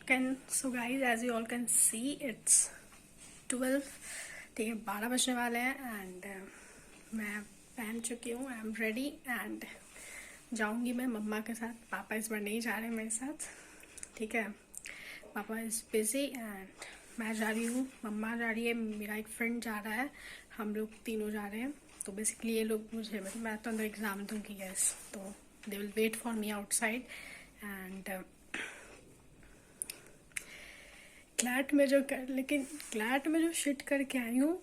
So guys as you all can see it's 12। ठीक है, 12 बजने वाले हैं एंड मैं पहन चुकी हूँ। आई एम रेडी एंड जाऊँगी मैं मम्मा के साथ। पापा इस बार नहीं जा रहे मेरे साथ। ठीक है, पापा इज़ बिजी एंड मैं जा रही हूँ, मम्मा जा रही है, मेरा एक फ्रेंड जा रहा है, हम लोग तीनों जा रहे हैं। तो बेसिकली ये लोग मुझे मतलब मैं तो अंदर एग्ज़ाम दूँगी गैस, तो they will wait for me outside. And CLAT में जो शिट करके आई हूँ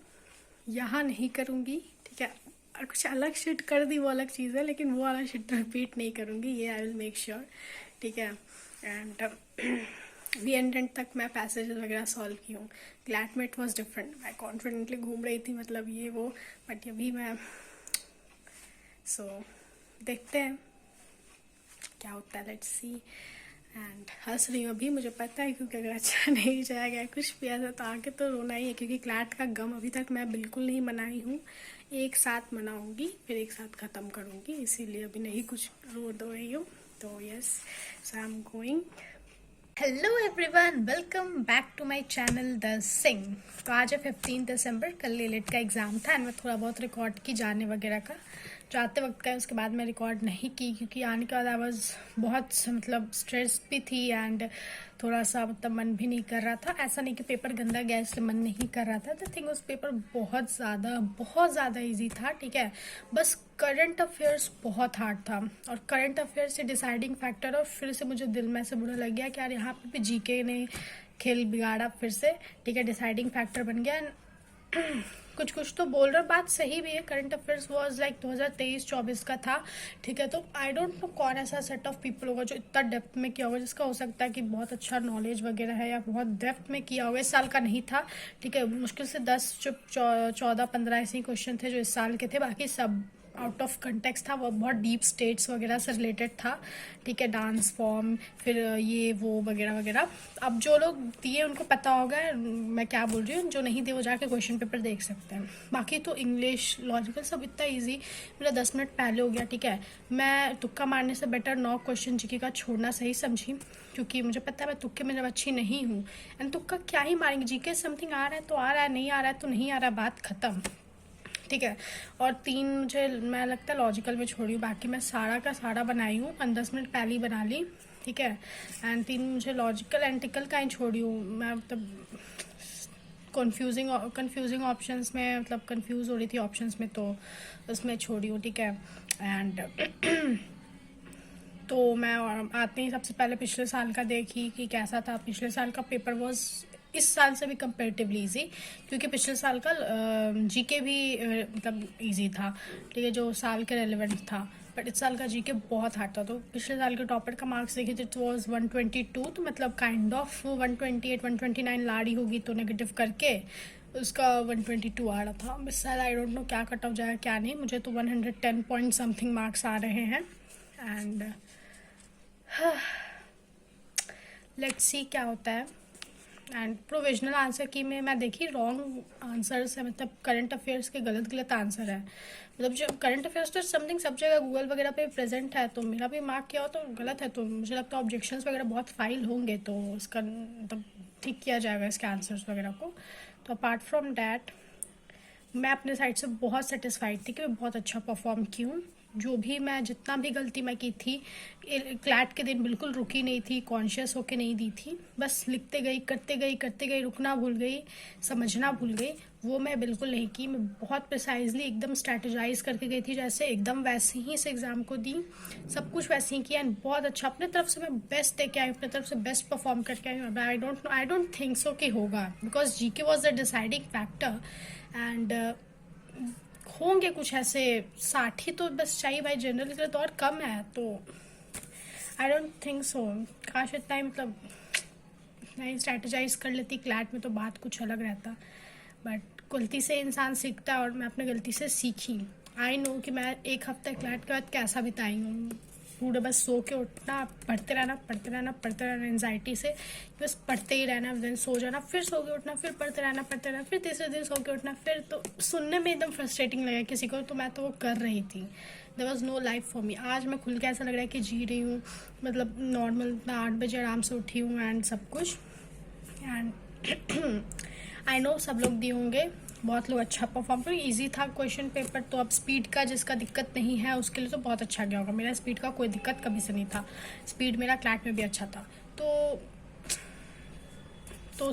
यहाँ नहीं करूँगी। ठीक है, और कुछ अलग शिट कर दी वो अलग चीज़ है, लेकिन वो वाला शिट रिपीट नहीं करूँगी, ये आई विल मेक श्योर। ठीक है, एंड दी एंड तक मैं पैसेज वगैरह सॉल्व की हूँ। क्लैट में इट वॉज डिफरेंट, मैं कॉन्फिडेंटली घूम रही थी, मतलब ये वो, बट अभी मैं देखते हैं क्या होता है, लेट्स सी। एंड हंस रही हूँ अभी, मुझे पता है, क्योंकि अगर अच्छा नहीं जाएगा कुछ भी ऐसा तो आगे तो रोना ही है, क्योंकि क्लैट का गम अभी तक मैं बिल्कुल नहीं मनाई हूँ। एक साथ मनाऊँगी फिर एक साथ ख़त्म करूँगी, इसीलिए अभी नहीं कुछ रो दो रही हूँ। तो yes, so I am going. Hello everyone, welcome back to my channel the sing. तो आज है 15 दिसंबर, कल लेट का एग्ज़ाम था एंड मैं थोड़ा बहुत रिकॉर्ड की जाने वगैरह का, जाते वक्त का। उसके बाद मैं रिकॉर्ड नहीं की क्योंकि आने के बाद आई वॉज बहुत मतलब स्ट्रेस भी थी एंड थोड़ा सा मतलब मन भी नहीं कर रहा था। ऐसा नहीं कि पेपर गंदा गया इसलिए मन नहीं कर रहा था। द थिंग उस पेपर बहुत ज़्यादा इजी था। ठीक है, बस करंट अफेयर्स बहुत हार्ड था और करंट अफेयर्स से डिसाइडिंग फैक्टर, और फिर से मुझे दिल में से बुरा लग गया कि यार यहाँ पे भी जीके ने खेल बिगाड़ा फिर से। ठीक है, डिसाइडिंग फैक्टर बन गया। कुछ तो बोल रहा, बात सही भी है। करंट अफेयर्स वाज लाइक 2023-24 का था। ठीक है, तो आई डोंट नो कौन ऐसा सेट ऑफ पीपल होगा जो इतना डेप्थ में किया होगा, जिसका हो सकता है कि बहुत अच्छा नॉलेज वगैरह है या बहुत डेप्थ में किया होगा। इस साल का नहीं था। ठीक है, मुश्किल से 10 14-15 ऐसे ही क्वेश्चन थे जो इस साल के थे, बाकी सब आउट ऑफ कंटेक्स्ट था। वो बहुत डीप स्टेट्स वगैरह से रिलेटेड था। ठीक है, डांस फॉर्म, फिर ये वो वगैरह वगैरह। अब जो लोग दिए उनको पता होगा मैं क्या बोल रही हूँ, जो नहीं दिए वो जाके क्वेश्चन पेपर देख सकते हैं। बाकी तो इंग्लिश लॉजिकल सब इतना इजी, मेरा 10 मिनट पहले हो गया। ठीक है, मैं तुक्का मारने से बेटर 9 क्वेश्चन जीके का छोड़ना सही समझी, क्योंकि मुझे पता है मैं तुक्के में जब अच्छी नहीं हूँ। एंड तुक्का क्या ही मारेंगे, जीके समथिंग आ रहा है तो आ रहा है, नहीं आ रहा है तो नहीं आ रहा, बात खत्म। ठीक है, और 3 मुझे मैं लगता है लॉजिकल में छोड़ी हूँ, बाकी मैं सारा का सारा बनाई हूँ, 10 मिनट पहले ही बना ली। ठीक है, एंड 3 मुझे लॉजिकल एंटिकल का ही छोड़ी हूँ मैं, मतलब कन्फ्यूजिंग ऑप्शंस में, मतलब कंफ्यूज हो रही थी ऑप्शंस में, तो उसमें छोड़ी हूँ। ठीक है, एंड तो मैं आते ही सबसे पहले पिछले साल का देखी कि कैसा था। पिछले साल का पेपर वॉज इस साल से भी कंपेरेटिवली इजी, क्योंकि पिछले साल का जीके भी मतलब इजी था। ठीक है, जो साल के रेलेवेंट था, बट इस साल का जीके बहुत हार्ड था। तो पिछले साल के टॉपर का मार्क्स देखिए तो इट वॉज 122, तो मतलब काइंड ऑफ 128 129 लाड़ी होगी, तो नेगेटिव करके उसका 122 आ रहा था। इस साल आई डोंट नो क्या कट ऑफ जाएगा क्या नहीं। मुझे तो 110 पॉइंट समथिंग मार्क्स आ रहे हैं एंड लेट्स सी क्या होता है। एंड प्रोविजनल आंसर की में मैं देखी रॉन्ग आंसर्स है, मतलब करंट अफेयर्स के गलत आंसर है। मतलब जो करंट अफेयर्स तो समथिंग सब जगह गूगल वगैरह पे प्रेजेंट है, तो मेरा भी मार्क किया हो तो गलत है, तो मुझे लगता है ऑब्जेक्शंस वगैरह बहुत फाइल होंगे, तो उसका मतलब ठीक किया जाएगा इसके आंसर्स वगैरह को। तो अपार्ट फ्रॉम डैट मैं अपने साइड से बहुत सेटिस्फाइड थी कि मैं बहुत अच्छा परफॉर्म की हूँ। जो भी मैं जितना भी गलती मैं की थी, क्लैट के दिन बिल्कुल रुकी नहीं थी, कॉन्शियस होके नहीं दी थी, बस लिखते गई, करते गई, रुकना भूल गई, समझना भूल गई, वो मैं बिल्कुल नहीं की। मैं बहुत प्रिसाइजली एकदम स्ट्रैटेजाइज करके गई थी, जैसे एकदम वैसे ही इस एग्ज़ाम को दी, सब कुछ वैसे ही किया एंड बहुत अच्छा अपने तरफ से मैं बेस्ट दे के आई, अपने तरफ से बेस्ट परफॉर्म करके आई हूँ। आई डोंट थिंक सो कि होगा, because GK was the deciding factor and होंगे कुछ ऐसे 60 ही तो बस चाहिए भाई, जनरल के लिए तो और कम है, तो आई डोंट थिंक सो। काश इतना ही मतलब नहीं स्ट्रैटेजाइज कर लेती क्लैट में तो बात कुछ अलग रहता, बट गलती से इंसान सीखता है और मैं अपने गलती से सीखी। आई नो कि मैं एक हफ्ता क्लैट के बाद कैसा बिताई हूँ, पूरे बस सो के उठना, पढ़ते रहना एंजाइटी से, बस पढ़ते ही रहना, देन सो जाना, फिर सो के उठना, फिर पढ़ते रहना, फिर तीसरे दिन सो के उठना, फिर तो सुनने में एकदम फ्रस्ट्रेटिंग लगा किसी को, तो मैं तो वो कर रही थी। There was no life for me. आज मैं खुल के ऐसा लग रहा है कि जी रही हूँ, मतलब नॉर्मल मैं 8 बजे आराम से उठी हूँ एंड सब कुछ। एंड आई नो सब लोग दिए होंगे, बहुत लोग अच्छा परफॉर्म करें, इजी था क्वेश्चन पेपर। तो अब स्पीड का जिसका दिक्कत नहीं है उसके लिए तो बहुत अच्छा गया होगा। मेरा स्पीड का कोई दिक्कत कभी से नहीं था, स्पीड मेरा क्लैट में भी अच्छा था। तो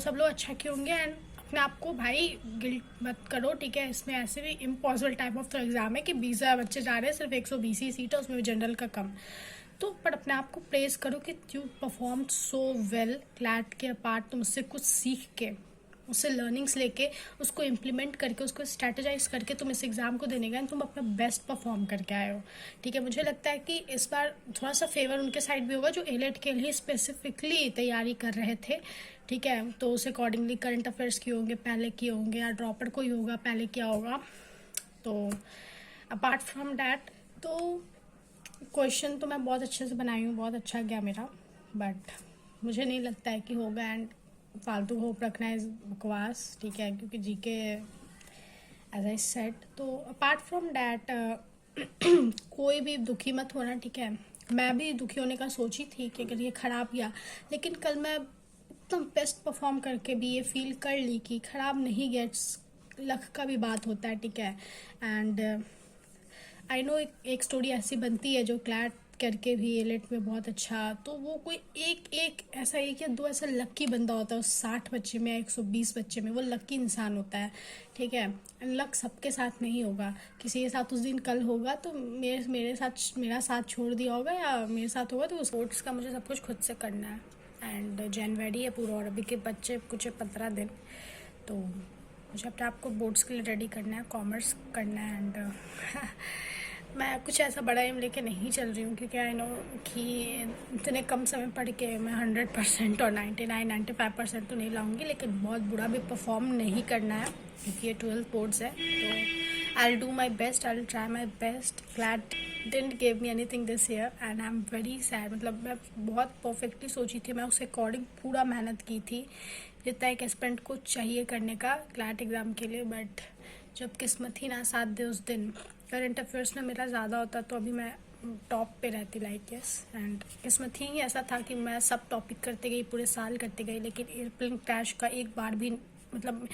सब लोग अच्छा किए होंगे। एंड अपने आप को भाई गिल्ट मत करो, ठीक है। इसमें ऐसे भी इम्पॉसिबल टाइप ऑफ एग्जाम है कि 20,000 बच्चे जा रहे हैं, सिर्फ 120 ही सीट है, उसमें भी जनरल का कम। तो पर अपने आप को प्रेज करो कि you perform so well CLAT के अपार्ट। तुम उससे कुछ सीख के, उससे लर्निंग्स लेके, उसको इम्प्लीमेंट करके, उसको स्ट्रैटेजाइज करके तुम इस एग्ज़ाम को देने गए, तुम अपना बेस्ट परफॉर्म करके आए हो, ठीक है। मुझे लगता है कि इस बार थोड़ा सा फेवर उनके साइड भी होगा जो एलेट के लिए स्पेसिफिकली तैयारी कर रहे थे, ठीक है। तो उस अकॉर्डिंगली करंट अफेयर्स किए होंगे पहले, किए होंगे, या ड्रॉपर कोई होगा पहले किया होगा। तो अपार्ट फ्रॉम डैट तो क्वेश्चन तो मैं बहुत अच्छे से बनाई हूँ, बहुत अच्छा गया मेरा, बट मुझे नहीं लगता है कि होगा। एंड फालतू होप रखना है बकवास, ठीक है, क्योंकि जीके एज आई सेड। तो अपार्ट फ्रॉम डैट कोई भी दुखी मत होना, ठीक है। मैं भी दुखी होने का सोची थी कि अगर ये ख़राब गया, लेकिन कल मैं एकदम बेस्ट परफॉर्म करके भी ये फील कर ली कि ख़राब नहीं गया, लक का भी बात होता है, ठीक है। एंड आई नो एक स्टोरी ऐसी बनती है जो क्लैट करके भी एलेट में बहुत अच्छा, तो वो कोई एक ऐसा एक या दो ऐसा लक्की बंदा होता है उस 60 बच्चे में, 120 बच्चे में, वो लक्की इंसान होता है, ठीक है। लक सबके साथ नहीं होगा, किसी के साथ उस दिन कल होगा तो मेरा साथ छोड़ दिया होगा, या मेरे साथ होगा। तो स्पोर्ट्स का मुझे सब कुछ खुद से करना है। एंड जनवरी है पूरा, और अभी के बच्चे कुछ 15 दिन, तो मुझे अपने आप को बोर्ड्स के लिए रेडी करना है, कॉमर्स करना है। एंड मैं कुछ ऐसा बड़ा एम लेके नहीं चल रही हूँ, क्योंकि आई नो कि इतने कम समय पढ़ के मैं 100% और 95% तो नहीं लाऊंगी, लेकिन बहुत बुरा भी परफॉर्म नहीं करना है, क्योंकि ये 12 बोर्ड्स है। तो I will do my best, I will try my best. CLAT didn't give me anything this year and I am very sad. मतलब मैं बहुत परफेक्टली सोची थी, मैं उसके अकॉर्डिंग पूरा मेहनत की थी जितना एक एस्पिरेंट को चाहिए करने का क्लैट एग्ज़ाम के लिए, बट जब किस्मत ही ना साथ दे उस दिन। करंट अफेयर्स में मेरा ज़्यादा होता तो अभी मैं टॉप पे रहती, लाइक यस। एंड किस्मत ही ऐसा था कि मैं सब टॉपिक करते गई, पूरे साल करते गई, लेकिन एयरप्लेन क्रैश का एक बार भी मतलब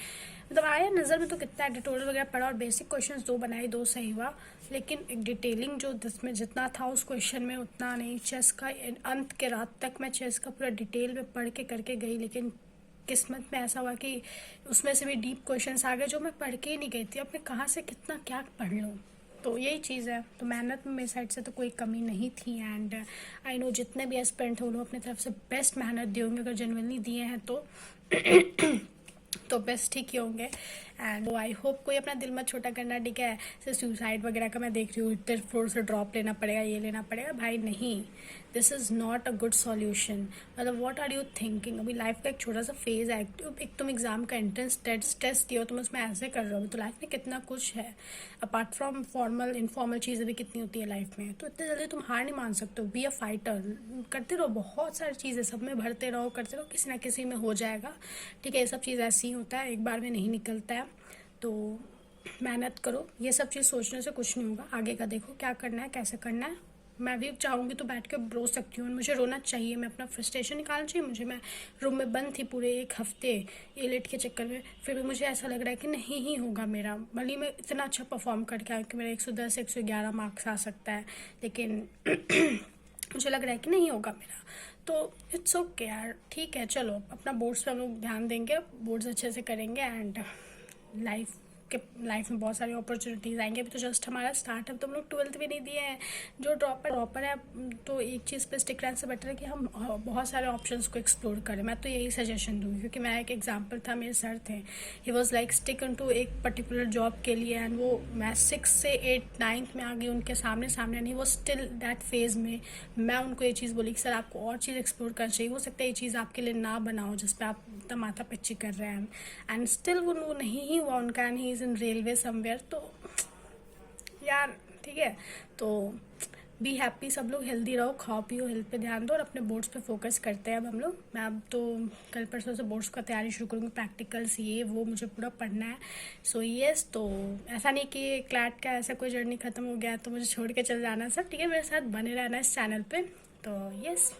आया नज़र में तो कितना एडिटोरियल वगैरह पढ़ा और बेसिक क्वेश्चंस 2 बनाए, 2 सही हुआ, लेकिन एक डिटेलिंग जो जिसमें जितना था उस क्वेश्चन में उतना नहीं। चेस का अंत के रात तक मैं चेस का पूरा डिटेल में पढ़ के करके गई, लेकिन किस्मत में ऐसा हुआ कि उसमें से भी डीप क्वेश्चंस आ गए जो मैं पढ़ के ही नहीं गई थी। अब मैं कहाँ से कितना क्या पढ़ लूँ, तो यही चीज़ है। तो मेहनत में मेरी साइड से तो कोई कमी नहीं थी। एंड आई नो जितने भी एस्पिरेंट हैं वो लोग अपनी तरफ से बेस्ट मेहनत दिए होंगे, अगर जेन्युइनली दिए हैं तो बेस्ट ही किए होंगे। एंड आई होप कोई अपना दिल मत छोटा करना, ठीक है। जैसे सुसाइड वगैरह का मैं देख रही हूँ, इतने फ्लोर से ड्रॉप लेना पड़ेगा, ये लेना पड़ेगा, भाई नहीं, this is not a good solution. मतलब व्हाट आर यू थिंकिंग? अभी लाइफ का एक छोटा सा फेज है, एक तुम एग्जाम का एंट्रेंस टेस्ट दियो, तुम उसमें ऐसे कर रहे हो। अभी तो लाइफ में कितना कुछ है, अपार्ट फ्रॉम फॉर्मल इनफॉर्मल चीज़ें भी कितनी होती है लाइफ में। तो इतने जल्दी तुम हार नहीं मान सकते हो। बी अ फाइटर, करते रहो, बहुत सारी चीज़ें सब में भरते रहो, करते रहो, किसी ना किसी में हो जाएगा, ठीक है। ये सब चीज़ ऐसी ही होता है, एक बार में नहीं निकलता है। तो मेहनत करो, ये सब चीज़ सोचने से कुछ नहीं होगा। आगे का देखो क्या करना है, कैसे करना है। मैं भी चाहूँगी तो बैठ के रो सकती हूँ, मुझे रोना चाहिए, मैं अपना फ्रस्ट्रेशन निकालना चाहिए मुझे। मैं रूम में बंद थी पूरे 1 हफ्ते एलेट के चक्कर में, फिर भी मुझे ऐसा लग रहा है कि नहीं ही होगा मेरा, भले मैं इतना अच्छा परफॉर्म करके आया कि मेरा 110 111 मार्क्स आ सकता है, लेकिन मुझे लग रहा है कि नहीं होगा मेरा। तो इट्स ओके यार, ठीक है, चलो अपना बोर्ड्स पे हम लोग ध्यान देंगे, बोर्ड्स अच्छे से करेंगे। एंड लाइफ में बहुत सारी अपॉर्चुनिटीज़ आएंगे। अभी तो जस्ट हमारा स्टार्ट है, तो हम लोग 12th भी नहीं दिए हैं। जो ड्रॉपर है तो एक चीज़ पे स्टिक रहने से बेटर है कि हम बहुत सारे ऑप्शंस को एक्सप्लोर करें। मैं तो यही सजेशन दूँगी, क्योंकि मैं एक एग्जांपल था, मेरे सर थे, he was like stick into एक पर्टिकुलर जॉब के लिए, एंड वो मैं 6 से 8 9th में आ गई उनके सामने नहीं, वो स्टिल दैट फेज़ में। मैं उनको ये चीज़ बोली कि सर आपको और चीज़ एक्सप्लोर करना चाहिए, हो सकता है ये चीज़ आपके लिए ना बनाओ जिस पर आप इतना माथा पिच्ची कर रहे हैं। एंड स्टिल वो नहीं ही हुआ उनका, and he is in railway somewhere. तो यार ठीक है, तो बी हैप्पी, सब लोग हेल्दी रहो, खाओ पियो, हेल्थ पे ध्यान दो और अपने बोर्ड्स पे फोकस करते हैं अब हम लोग। मैं अब तो कल परसों से बोर्ड्स का तैयारी शुरू करूँगी, प्रैक्टिकल्स ये वो मुझे पूरा पढ़ना है। सो यस, तो ऐसा नहीं कि क्लैट का ऐसा कोई जर्नी ख़त्म हो गया तो मुझे छोड़ के चल जाना। सब ठीक है, मेरे साथ बने रहना इस चैनल पे। तो यस।